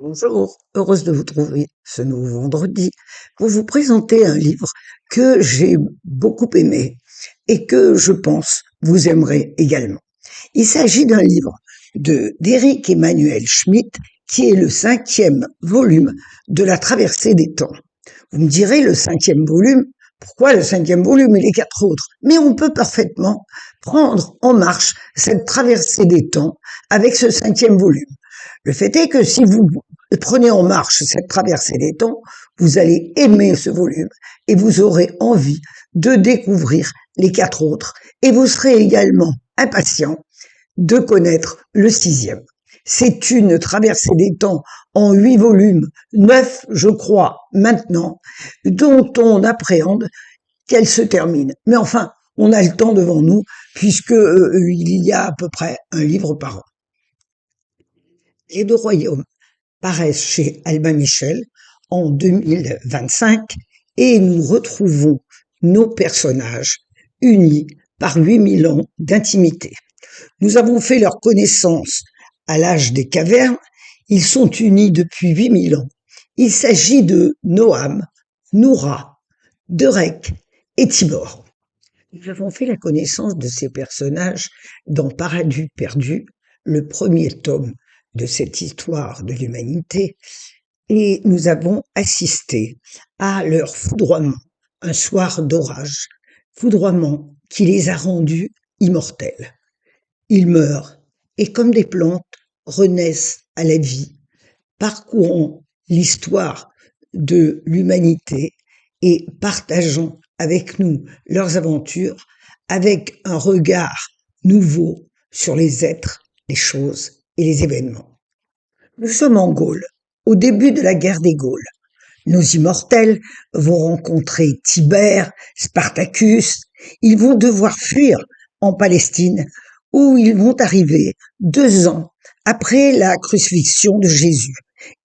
Bonjour, heureuse de vous trouver ce nouveau vendredi pour vous présenter un livre que j'ai beaucoup aimé et que je pense vous aimerez également. Il s'agit d'un livre d'Éric Emmanuel Schmitt qui est le 5e volume de La Traversée des temps. Vous me direz le 5e volume, pourquoi le 5e volume et les 4 autres? Mais on peut parfaitement prendre en marche cette traversée des temps avec ce 5e volume. Le fait est que si vous prenez en marche cette traversée des temps, vous allez aimer ce volume et vous aurez envie de découvrir les 4 autres et vous serez également impatient de connaître le 6e. C'est une traversée des temps en 8 volumes, 9 je crois maintenant, dont on appréhende qu'elle se termine. Mais enfin, on a le temps devant nous puisque il y a à peu près un livre par an. Les deux royaumes paraissent chez Albin Michel en 2025 et nous retrouvons nos personnages unis par 8000 ans d'intimité. Nous avons fait leur connaissance à l'âge des cavernes, ils sont unis depuis 8000 ans. Il s'agit de Noam, Noura, Derek et Tibor. Nous avons fait la connaissance de ces personnages dans Paradis perdu, le premier tome de cette histoire de l'humanité, et nous avons assisté à leur foudroiement, un soir d'orage, foudroiement qui les a rendus immortels. Ils meurent et comme des plantes renaissent à la vie, parcourant l'histoire de l'humanité et partageant avec nous leurs aventures avec un regard nouveau sur les êtres, les choses et les événements. Nous sommes en Gaule, au début de la guerre des Gaules. Nos immortels vont rencontrer Tibère, Spartacus, ils vont devoir fuir en Palestine où ils vont arriver 2 ans après la crucifixion de Jésus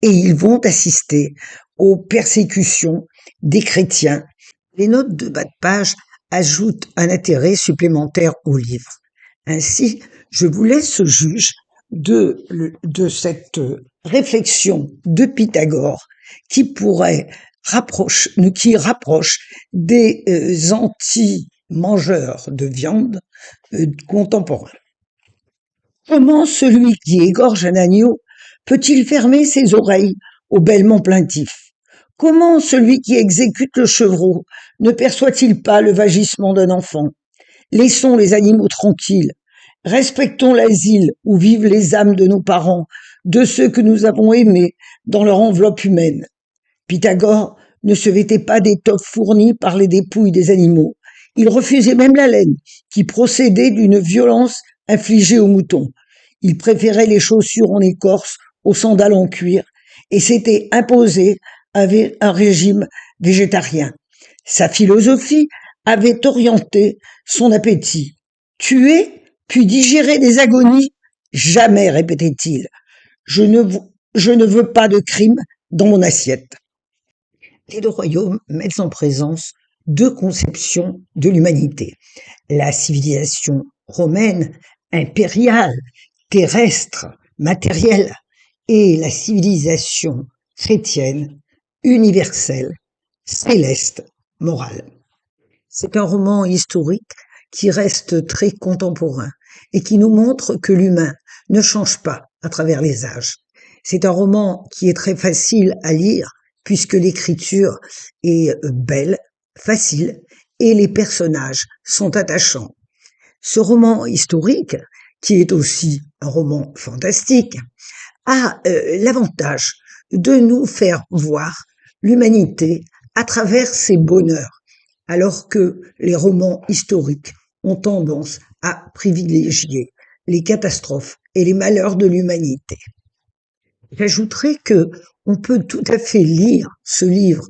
et ils vont assister aux persécutions des chrétiens. Les notes de bas de page ajoutent un intérêt supplémentaire au livre. Ainsi, je vous laisse juge de cette réflexion de Pythagore qui rapproche des anti-mangeurs de viande contemporains. Comment celui qui égorge un agneau peut-il fermer ses oreilles au bêlement plaintif? Comment celui qui exécute le chevreau ne perçoit-il pas le vagissement d'un enfant? Laissons les animaux tranquilles. Respectons l'asile où vivent les âmes de nos parents, de ceux que nous avons aimés dans leur enveloppe humaine. Pythagore ne se vêtait pas d'étoffes fournies par les dépouilles des animaux. Il refusait même la laine, qui procédait d'une violence infligée aux moutons. Il préférait les chaussures en écorce aux sandales en cuir et s'était imposé un régime végétarien. Sa philosophie avait orienté son appétit. Tuer, puis digérer des agonies? Jamais, répétait-il. Je ne veux pas de crime dans mon assiette. Les deux royaumes mettent en présence 2 conceptions de l'humanité. La civilisation romaine, impériale, terrestre, matérielle, et la civilisation chrétienne, universelle, céleste, morale. C'est un roman historique qui reste très contemporain et qui nous montre que l'humain ne change pas à travers les âges. C'est un roman qui est très facile à lire puisque l'écriture est belle, facile et les personnages sont attachants. Ce roman historique, qui est aussi un roman fantastique, a l'avantage de nous faire voir l'humanité à travers ses bonheurs, alors que les romans historiques ont tendance à privilégier les catastrophes et les malheurs de l'humanité. J'ajouterai que on peut tout à fait lire ce livre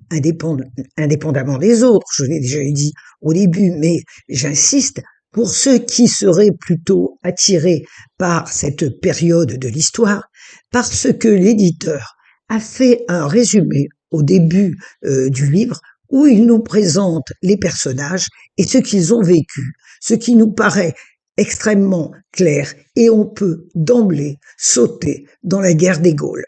indépendamment des autres, je l'ai déjà dit au début, mais j'insiste, pour ceux qui seraient plutôt attirés par cette période de l'histoire, parce que l'éditeur a fait un résumé au début du livre où il nous présente les personnages et ce qu'ils ont vécu, ce qui nous paraît extrêmement clair et on peut d'emblée sauter dans la guerre des Gaules.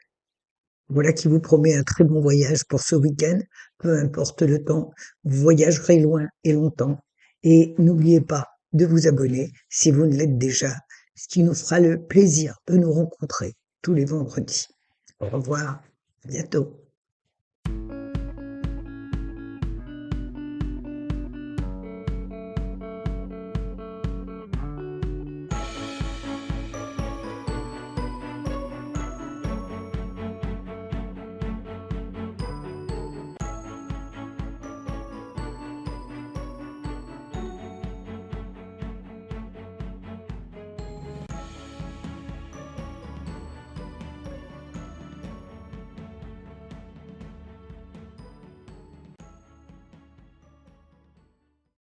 Voilà qui vous promet un très bon voyage pour ce week-end. Peu importe le temps, vous voyagerez loin et longtemps. Et n'oubliez pas de vous abonner si vous ne l'êtes déjà, ce qui nous fera le plaisir de nous rencontrer tous les vendredis. Au revoir, à bientôt.